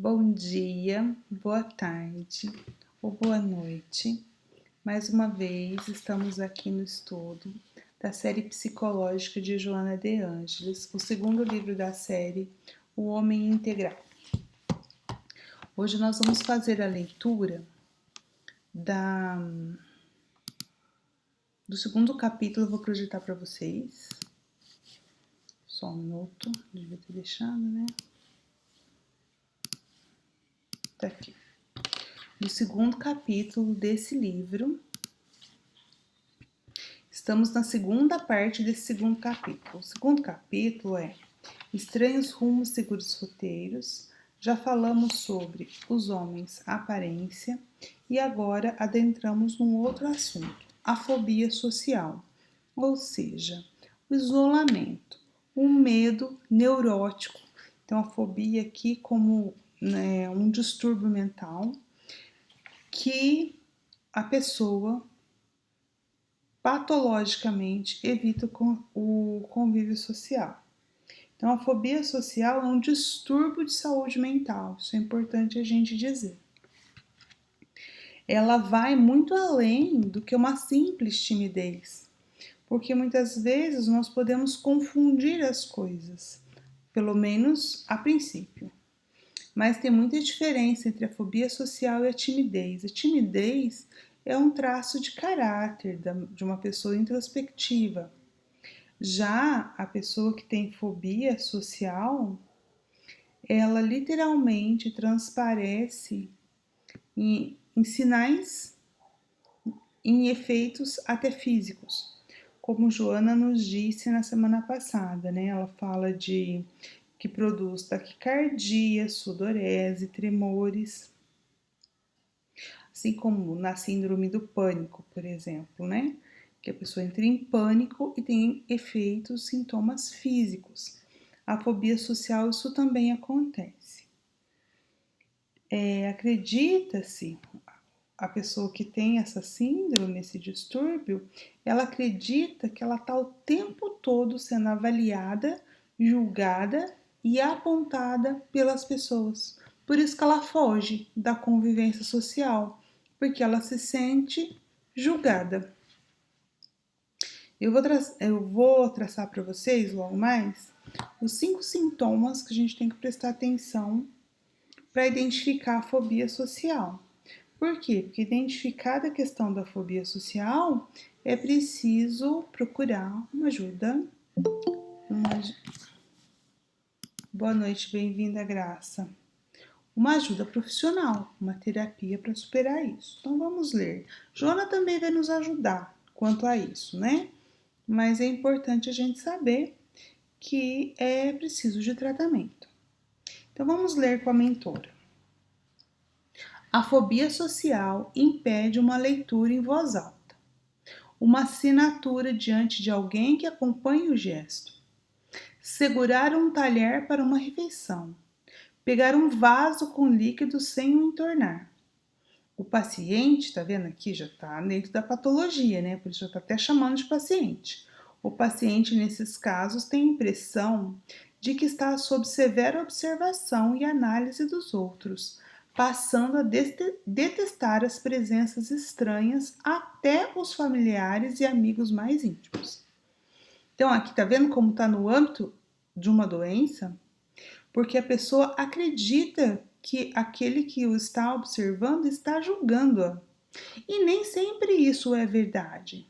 Bom dia, boa tarde ou boa noite. Mais uma vez estamos aqui no estudo da série psicológica de Joana de Ângeles, o segundo livro da série, O Homem Integral. Hoje nós vamos fazer a leitura do segundo capítulo. Eu vou projetar para vocês. Só um minuto, devia ter deixado, né? Tá aqui. No segundo capítulo desse livro, estamos na segunda parte desse segundo capítulo. O segundo capítulo é Estranhos Rumos, Seguros Roteiros. Já falamos sobre os homens, a aparência, e agora adentramos num outro assunto, a fobia social, ou seja, o isolamento, o medo neurótico. Então, a fobia aqui como um distúrbio mental que a pessoa patologicamente evita o convívio social. Então, a fobia social é um distúrbio de saúde mental, isso é importante a gente dizer. Ela vai muito além do que uma simples timidez, porque muitas vezes nós podemos confundir as coisas, pelo menos a princípio. Mas tem muita diferença entre a fobia social e a timidez. A timidez é um traço de caráter de uma pessoa introspectiva. Já a pessoa que tem fobia social, ela literalmente transparece em sinais, em efeitos até físicos. Como Joana nos disse na semana passada, né? Ela fala de que produz taquicardia, sudorese, tremores, assim como na síndrome do pânico, por exemplo, né? Que a pessoa entra em pânico e tem efeitos, sintomas físicos. A fobia social, isso também acontece. Acredita-se, a pessoa que tem essa síndrome, esse distúrbio, ela acredita que ela está o tempo todo sendo avaliada, julgada e apontada pelas pessoas. Por isso que ela foge da convivência social, porque ela se sente julgada. Eu vou traçar para vocês logo mais os 5 sintomas que a gente tem que prestar atenção para identificar a fobia social. Por quê? Porque identificada a questão da fobia social, é preciso procurar uma ajuda. Boa noite, bem-vinda, Graça. Uma ajuda profissional, uma terapia para superar isso. Então vamos ler. Joana também vai nos ajudar quanto a isso, né? Mas é importante a gente saber que é preciso de tratamento. Então vamos ler com a mentora. A fobia social impede uma leitura em voz alta, uma assinatura diante de alguém que acompanhe o gesto, segurar um talher para uma refeição, pegar um vaso com líquido sem o entornar. O paciente, tá vendo aqui, já tá dentro da patologia, né? Por isso já tá até chamando de paciente. O paciente, nesses casos, tem a impressão de que está sob severa observação e análise dos outros, passando a detestar as presenças estranhas até os familiares e amigos mais íntimos. Então, aqui tá vendo como tá no âmbito de uma doença? Porque a pessoa acredita que aquele que o está observando está julgando-a. E nem sempre isso é verdade.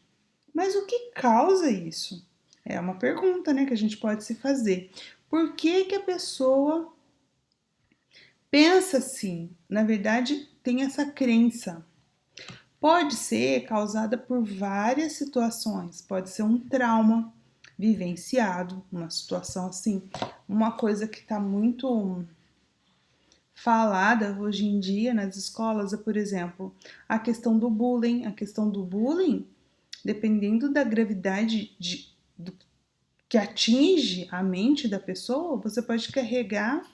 Mas o que causa isso? É uma pergunta, né, que a gente pode se fazer. Por que que a pessoa pensa assim? Na verdade, tem essa crença. Pode ser causada por várias situações. Pode ser um trauma vivenciado, uma situação assim, uma coisa que está muito falada hoje em dia nas escolas é, por exemplo, a questão do bullying. A questão do bullying, dependendo da gravidade que atinge a mente da pessoa, você pode carregar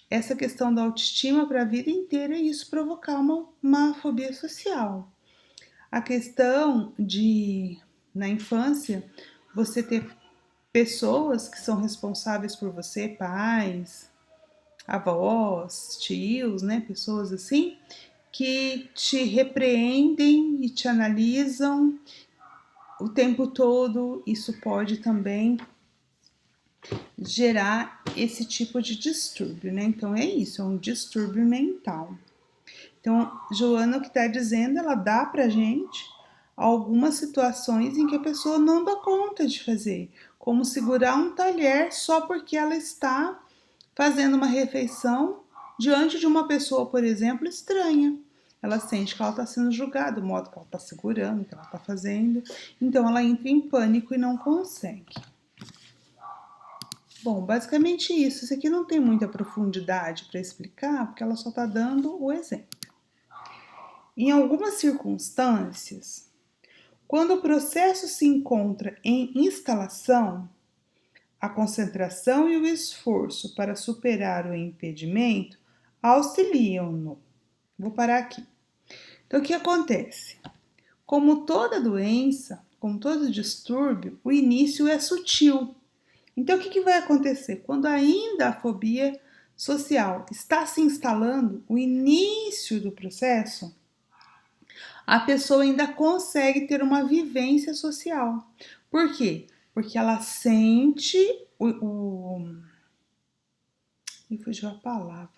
essa questão da autoestima para a vida inteira e isso provocar uma fobia social. A questão de, na infância, você ter pessoas que são responsáveis por você, pais, avós, tios, né, pessoas assim, que te repreendem e te analisam o tempo todo. Isso pode também gerar esse tipo de distúrbio, né? Então é isso, é um distúrbio mental. Então, Joana, o que está dizendo, ela dá pra gente algumas situações em que a pessoa não dá conta de fazer, como segurar um talher só porque ela está fazendo uma refeição diante de uma pessoa, por exemplo, estranha. Ela sente que ela está sendo julgada, o modo que ela está segurando, o que ela está fazendo. Então ela entra em pânico e não consegue. Bom, basicamente isso. Isso aqui não tem muita profundidade para explicar, porque ela só está dando o exemplo. Em algumas circunstâncias, quando o processo se encontra em instalação, a concentração e o esforço para superar o impedimento auxiliam-no. Vou parar aqui. Então, o que acontece? Como toda doença, como todo distúrbio, o início é sutil. Então, o que vai acontecer? Quando ainda a fobia social está se instalando, o início do processo, a pessoa ainda consegue ter uma vivência social. Por quê? Porque ela sente me fugiu a palavra.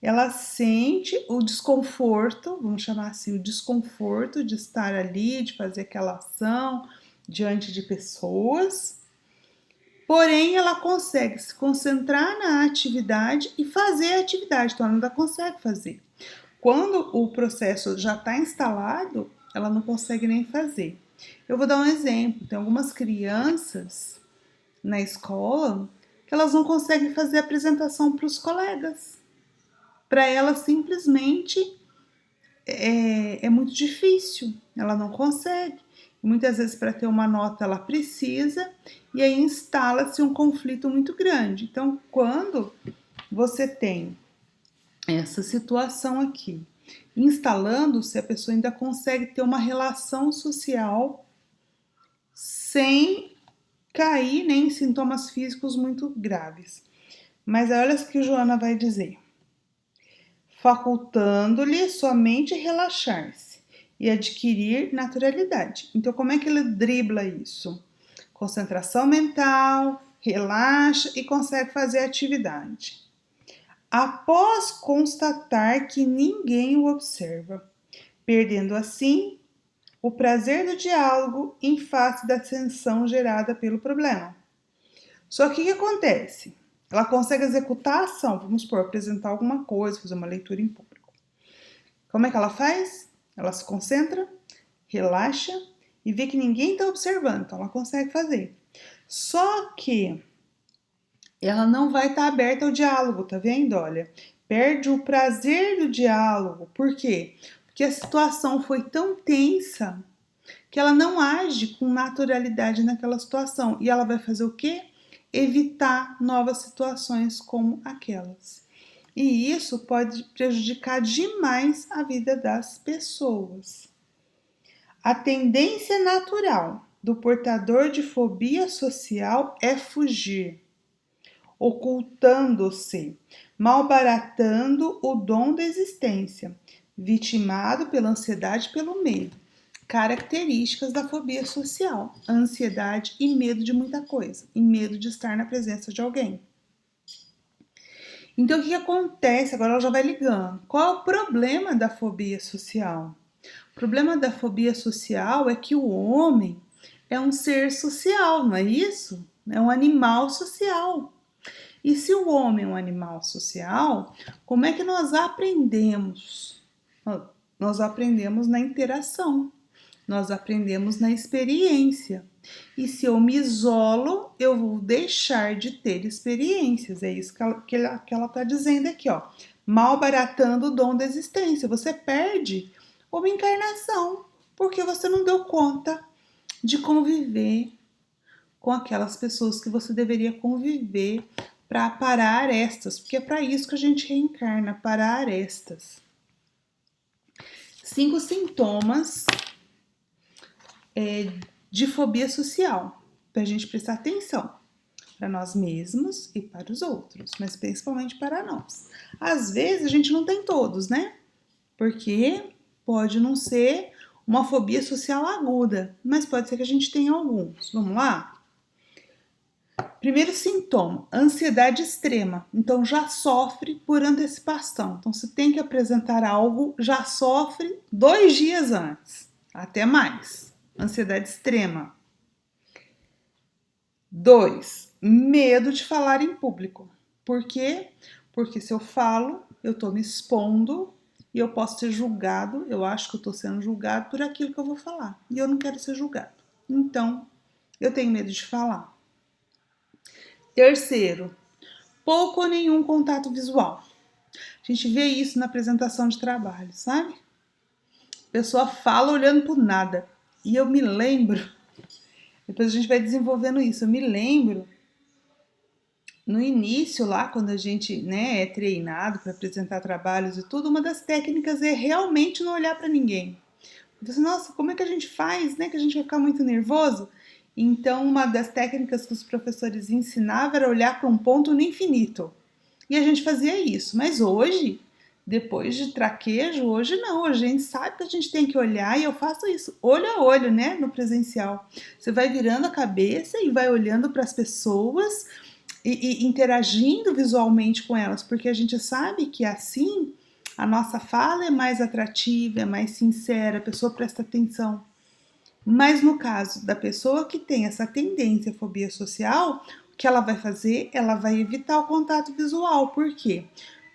Ela sente o desconforto, vamos chamar assim, o desconforto de estar ali, de fazer aquela ação diante de pessoas. Porém, ela consegue se concentrar na atividade e fazer a atividade, então ela ainda consegue fazer. Quando o processo já está instalado, ela não consegue nem fazer. Eu vou dar um exemplo. Tem algumas crianças na escola que elas não conseguem fazer apresentação para os colegas. Para elas simplesmente é muito difícil, ela não consegue. Muitas vezes para ter uma nota ela precisa e aí instala-se um conflito muito grande. Então, quando você tem essa situação aqui, instalando-se, a pessoa ainda consegue ter uma relação social sem cair nem em sintomas físicos muito graves. Mas olha o que Joana vai dizer. Facultando-lhe somente relaxar-se e adquirir naturalidade. Então, como é que ele dribla isso? Concentração mental, relaxa e consegue fazer atividade. Após constatar que ninguém o observa, perdendo assim o prazer do diálogo em face da tensão gerada pelo problema. Só que o que acontece? Ela consegue executar a ação, vamos supor, apresentar alguma coisa, fazer uma leitura em público. Como é que ela faz? Ela se concentra, relaxa e vê que ninguém está observando, então ela consegue fazer. Só que ela não vai estar aberta ao diálogo, tá vendo? Olha, perde o prazer do diálogo. Por quê? Porque a situação foi tão tensa que ela não age com naturalidade naquela situação. E ela vai fazer o quê? Evitar novas situações como aquelas. E isso pode prejudicar demais a vida das pessoas. A tendência natural do portador de fobia social é fugir, ocultando-se, malbaratando o dom da existência, vitimado pela ansiedade e pelo medo. Características da fobia social: ansiedade e medo de muita coisa, e medo de estar na presença de alguém. Então, o que acontece? Agora ela já vai ligando. Qual é o problema da fobia social? O problema da fobia social é que o homem é um ser social, não é isso? É um animal social. E se o homem é um animal social, como é que nós aprendemos? Nós aprendemos na interação, nós aprendemos na experiência. E se eu me isolo, eu vou deixar de ter experiências. É isso que ela está dizendo aqui, ó. Malbaratando o dom da existência. Você perde uma encarnação porque você não deu conta de conviver com aquelas pessoas que você deveria conviver para parar arestas, porque é para isso que a gente reencarna, parar arestas. 5 sintomas de fobia social, para a gente prestar atenção. para nós mesmos e para os outros, mas principalmente para nós. Às vezes a gente não tem todos, né? Porque pode não ser uma fobia social aguda, mas pode ser que a gente tenha alguns. Vamos lá? Primeiro sintoma, ansiedade extrema. Então já sofre por antecipação. Então se tem que apresentar algo, já sofre 2 dias antes, até mais. Ansiedade extrema. 2, medo de falar em público. Por quê? Porque se eu falo, eu estou me expondo e eu posso ser julgado, eu acho que eu estou sendo julgado por aquilo que eu vou falar. E eu não quero ser julgado. Então, eu tenho medo de falar. Terceiro, pouco ou nenhum contato visual. A gente vê isso na apresentação de trabalho, sabe? A pessoa fala olhando por nada. E eu me lembro, depois a gente vai desenvolvendo isso, eu me lembro no início lá, quando a gente, né, é treinado para apresentar trabalhos e tudo, uma das técnicas é realmente não olhar para ninguém. Você, nossa, como é que a gente faz, né, que a gente vai ficar muito nervoso? Então, uma das técnicas que os professores ensinavam era olhar para um ponto no infinito. E a gente fazia isso. Mas hoje, depois de traquejo, hoje não. A gente sabe que a gente tem que olhar e eu faço isso olho a olho, né, no presencial. Você vai virando a cabeça e vai olhando para as pessoas e interagindo visualmente com elas, porque a gente sabe que assim a nossa fala é mais atrativa, é mais sincera, a pessoa presta atenção. Mas no caso da pessoa que tem essa tendência à fobia social, o que ela vai fazer? Ela vai evitar o contato visual. Por quê?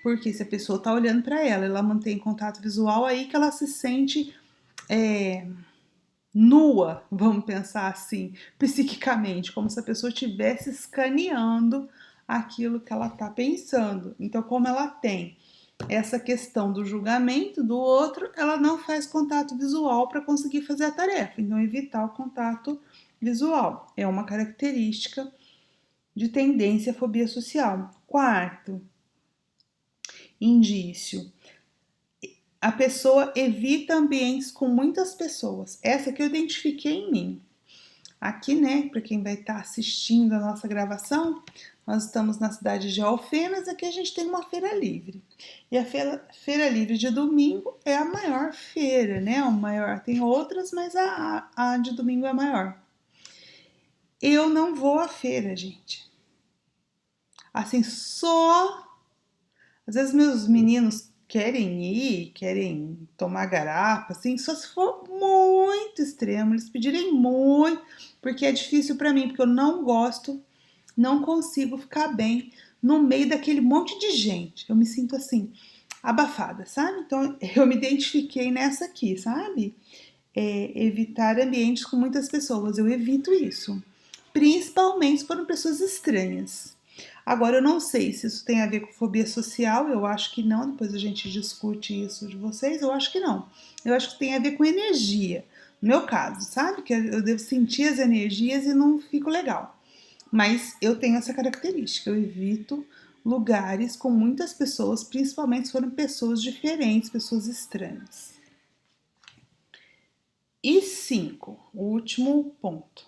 Porque se a pessoa está olhando para ela, ela mantém contato visual, aí que ela se sente nua, vamos pensar assim, psiquicamente, como se a pessoa estivesse escaneando aquilo que ela está pensando. Então, como ela tem essa questão do julgamento do outro, ela não faz contato visual para conseguir fazer a tarefa. Então, evitar o contato visual é uma característica de tendência à fobia social. Quarto indício, a pessoa evita ambientes com muitas pessoas. Essa que eu identifiquei em mim. Aqui, né, para quem vai estar assistindo a nossa gravação, nós estamos na cidade de Alfenas, aqui a gente tem uma feira livre. E a feira livre de domingo é a maior feira, né? O maior, tem outras, mas a de domingo é a maior. Eu não vou à feira, gente. Assim, só às vezes meus meninos querem ir, querem tomar garapa, assim, só se for muito extremo, eles pedirem muito, porque é difícil para mim, porque eu não gosto, não consigo ficar bem no meio daquele monte de gente. Eu me sinto assim, abafada, sabe? Então eu me identifiquei nessa aqui, sabe? Evitar ambientes com muitas pessoas, eu evito isso, principalmente se foram pessoas estranhas. Agora, eu não sei se isso tem a ver com fobia social, eu acho que não, depois a gente discute isso de vocês, eu acho que não. Eu acho que tem a ver com energia, no meu caso, sabe? Que eu devo sentir as energias e não fico legal. Mas eu tenho essa característica, eu evito lugares com muitas pessoas, principalmente se forem pessoas diferentes, pessoas estranhas. E 5, o último ponto.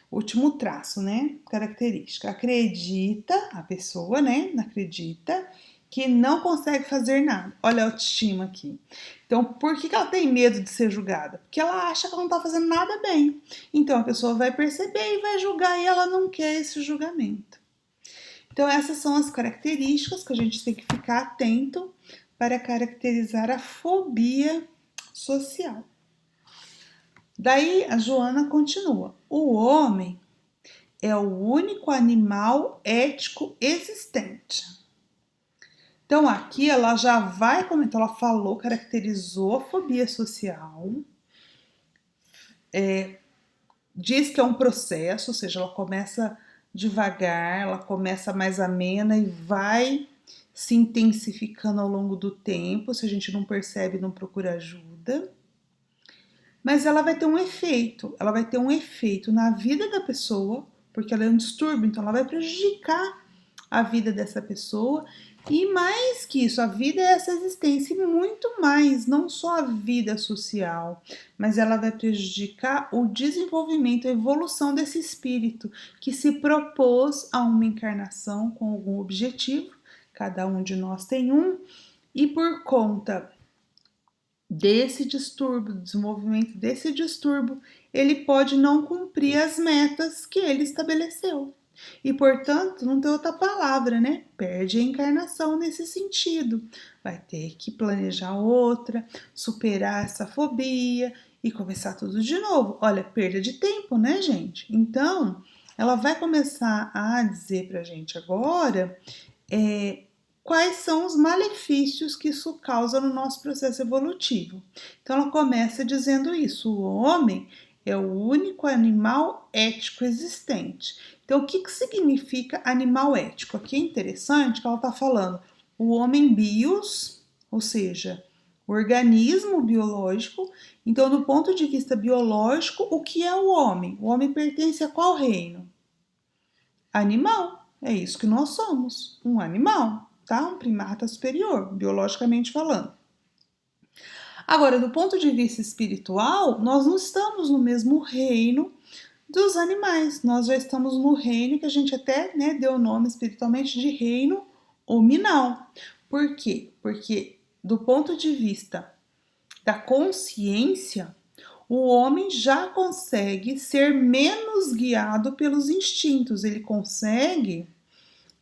Último traço, né? Característica. Acredita, a pessoa, né? Acredita que não consegue fazer nada. Olha a autoestima aqui. Então, por que ela tem medo de ser julgada? Porque ela acha que ela não tá fazendo nada bem. Então, a pessoa vai perceber e vai julgar e ela não quer esse julgamento. Então, essas são as características que a gente tem que ficar atento para caracterizar a fobia social. Daí a Joana continua. O homem é o único animal ético existente. Então aqui ela já vai comentar, ela falou, caracterizou a fobia social, diz que é um processo, ou seja, ela começa devagar, ela começa mais amena e vai se intensificando ao longo do tempo, se a gente não percebe, não procura ajuda. Mas ela vai ter um efeito na vida da pessoa, porque ela é um distúrbio, então ela vai prejudicar a vida dessa pessoa. E mais que isso, a vida é essa existência e muito mais, não só a vida social, mas ela vai prejudicar o desenvolvimento, a evolução desse espírito que se propôs a uma encarnação com algum objetivo, cada um de nós tem um, e por conta desse distúrbio, do desenvolvimento desse distúrbio, ele pode não cumprir as metas que ele estabeleceu. E, portanto, não tem outra palavra, né? Perde a encarnação nesse sentido. Vai ter que planejar outra, superar essa fobia e começar tudo de novo. Olha, perda de tempo, né, gente? Então, ela vai começar a dizer pra gente agora quais são os malefícios que isso causa no nosso processo evolutivo. Então, ela começa dizendo isso: o homem é o único animal ético existente. Então, o que significa animal ético? Aqui é interessante que ela está falando o homem bios, ou seja, o organismo biológico. Então, do ponto de vista biológico, o que é o homem? O homem pertence a qual reino? Animal. É isso que nós somos, um animal, tá? Um primata superior, biologicamente falando. Agora, do ponto de vista espiritual, nós não estamos no mesmo reino dos animais. Nós já estamos no reino que a gente até deu o nome espiritualmente de reino hominal. Por quê? Porque do ponto de vista da consciência, o homem já consegue ser menos guiado pelos instintos. Ele consegue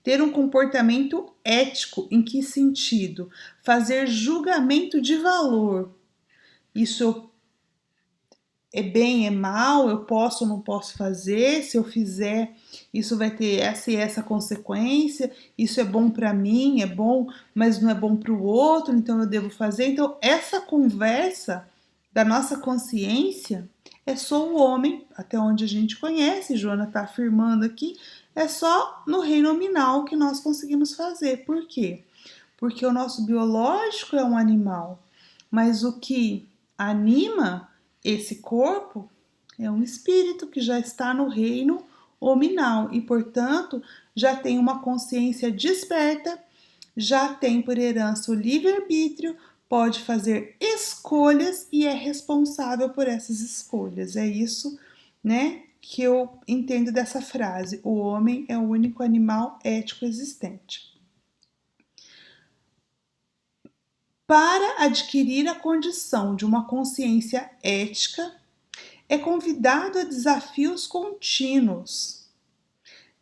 ter um comportamento ético. Em que sentido? Fazer julgamento de valor. Isso é bem, é mal, eu posso ou não posso fazer, se eu fizer, isso vai ter essa e essa consequência, isso é bom para mim, é bom, mas não é bom para o outro, então eu devo fazer. Então, essa conversa da nossa consciência é só o homem, até onde a gente conhece, Joana está afirmando aqui, é só no reino nominal que nós conseguimos fazer. Por quê? Porque o nosso biológico é um animal, mas o que anima esse corpo é um espírito que já está no reino hominal e, portanto, já tem uma consciência desperta, já tem por herança o livre-arbítrio, pode fazer escolhas e é responsável por essas escolhas. É isso, que eu entendo dessa frase: o homem é o único animal ético existente. Para adquirir a condição de uma consciência ética, é convidado a desafios contínuos,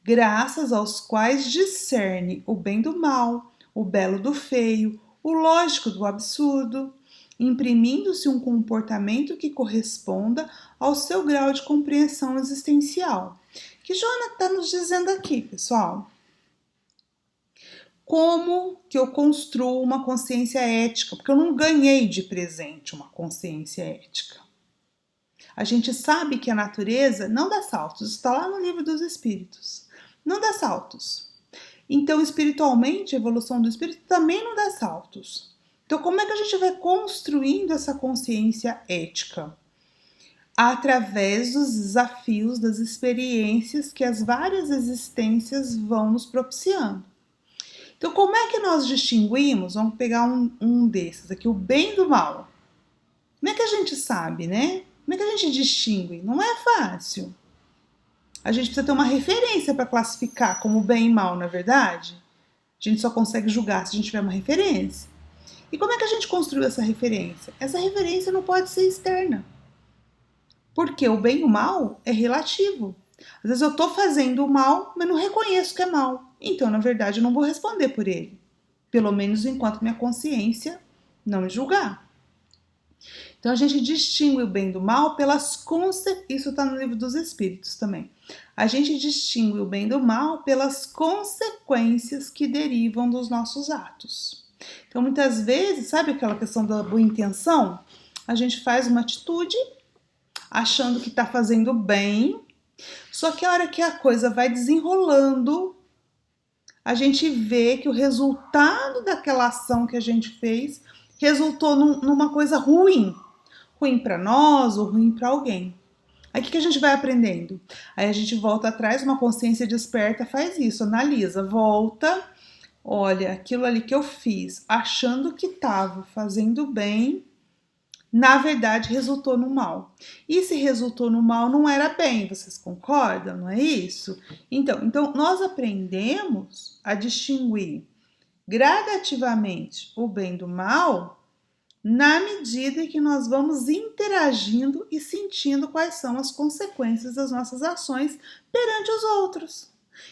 graças aos quais discerne o bem do mal, o belo do feio, o lógico do absurdo, imprimindo-se um comportamento que corresponda ao seu grau de compreensão existencial. O que Joana está nos dizendo aqui, pessoal? Como que eu construo uma consciência ética? Porque eu não ganhei de presente uma consciência ética. A gente sabe que a natureza não dá saltos, está lá no livro dos espíritos. Não dá saltos. Então, espiritualmente, a evolução do espírito também não dá saltos. Então, como é que a gente vai construindo essa consciência ética? Através dos desafios, das experiências que as várias existências vão nos propiciando. Então, como é que nós distinguimos? Vamos pegar um desses aqui, o bem do mal. Como é que a gente sabe, né? Como é que a gente distingue? Não é fácil. A gente precisa ter uma referência para classificar como bem e mal, não é verdade? A gente só consegue julgar se a gente tiver uma referência. E como é que a gente construiu essa referência? Essa referência não pode ser externa. Porque o bem e o mal é relativo. Às vezes eu estou fazendo o mal, mas não reconheço que é mal. Então, na verdade, eu não vou responder por ele. Pelo menos enquanto minha consciência não me julgar. Então, a gente distingue o bem do mal pelas consequências. Isso está no livro dos Espíritos também. A gente distingue o bem do mal pelas consequências que derivam dos nossos atos. Então, muitas vezes, sabe aquela questão da boa intenção? A gente faz uma atitude achando que está fazendo bem, só que a hora que a coisa vai desenrolando, a gente vê que o resultado daquela ação que a gente fez resultou numa coisa ruim. Ruim para nós ou ruim para alguém. Aí o que a gente vai aprendendo? Aí a gente volta atrás, uma consciência desperta faz isso, analisa, volta, olha, aquilo ali que eu fiz, achando que estava fazendo bem, na verdade resultou no mal. E se resultou no mal, não era bem, vocês concordam, não é isso? Então nós aprendemos a distinguir gradativamente o bem do mal na medida que nós vamos interagindo e sentindo quais são as consequências das nossas ações perante os outros.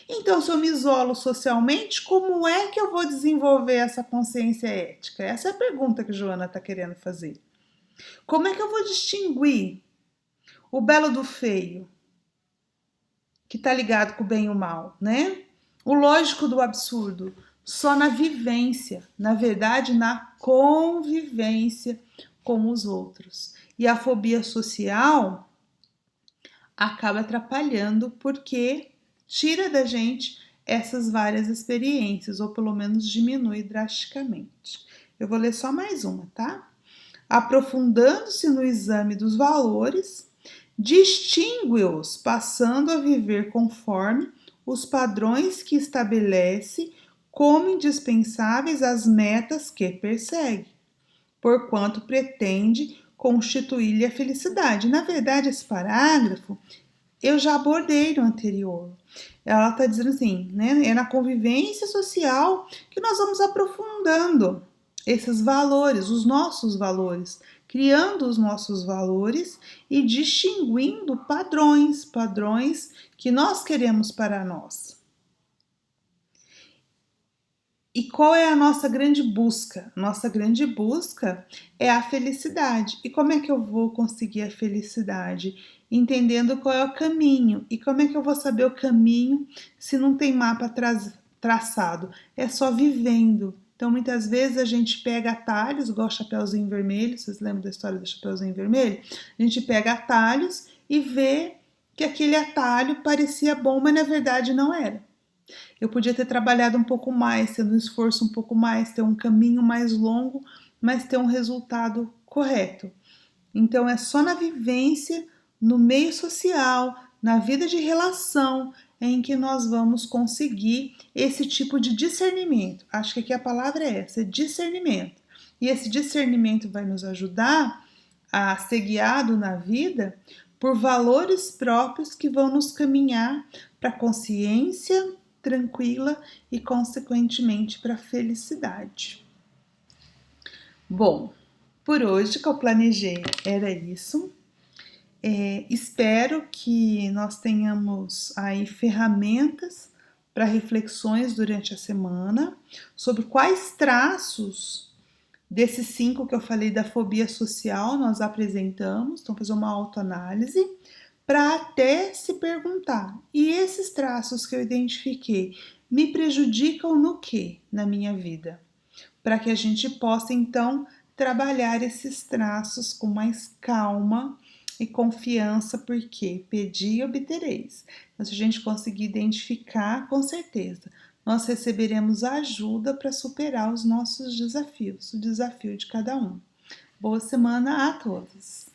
Então, se eu me isolo socialmente, como é que eu vou desenvolver essa consciência ética? Essa é a pergunta que a Joana está querendo fazer. Como é que eu vou distinguir o belo do feio, que está ligado com o bem e o mal, né? O lógico do absurdo, só na vivência, na verdade, na convivência com os outros. E a fobia social acaba atrapalhando porque tira da gente essas várias experiências, ou pelo menos diminui drasticamente. Eu vou ler só mais uma, tá? Aprofundando-se no exame dos valores, distingue-os, passando a viver conforme os padrões que estabelece como indispensáveis às metas que persegue, porquanto pretende constituir-lhe a felicidade. Na verdade, esse parágrafo eu já abordei no anterior. Ela está dizendo assim, né? É na convivência social que nós vamos aprofundando esses valores, os nossos valores, criando os nossos valores e distinguindo padrões que nós queremos para nós. E qual é a nossa grande busca? Nossa grande busca é a felicidade. E como é que eu vou conseguir a felicidade? Entendendo qual é o caminho. E como é que eu vou saber o caminho se não tem mapa traçado? É só vivendo. Então, muitas vezes a gente pega atalhos, igual o Chapeuzinho Vermelho. Vocês lembram da história do Chapeuzinho Vermelho? A gente pega atalhos e vê que aquele atalho parecia bom, mas na verdade não era. Eu podia ter trabalhado um pouco mais, tendo um esforço um pouco mais, ter um caminho mais longo, mas ter um resultado correto. Então é só na vivência, no meio social, na vida de relação, em que nós vamos conseguir esse tipo de discernimento. Acho que aqui a palavra é essa, discernimento. E esse discernimento vai nos ajudar a ser guiado na vida por valores próprios que vão nos caminhar para a consciência tranquila e, consequentemente, para a felicidade. Bom, por hoje que eu planejei era isso. Espero que nós tenhamos aí ferramentas para reflexões durante a semana sobre quais traços desses 5 que eu falei da fobia social nós apresentamos. Então, fazer uma autoanálise para até se perguntar, e esses traços que eu identifiquei me prejudicam no que na minha vida? Para que a gente possa então trabalhar esses traços com mais calma e confiança, porque pedi e obtereis. Então, se a gente conseguir identificar, com certeza, nós receberemos ajuda para superar os nossos desafios, o desafio de cada um. Boa semana a todos!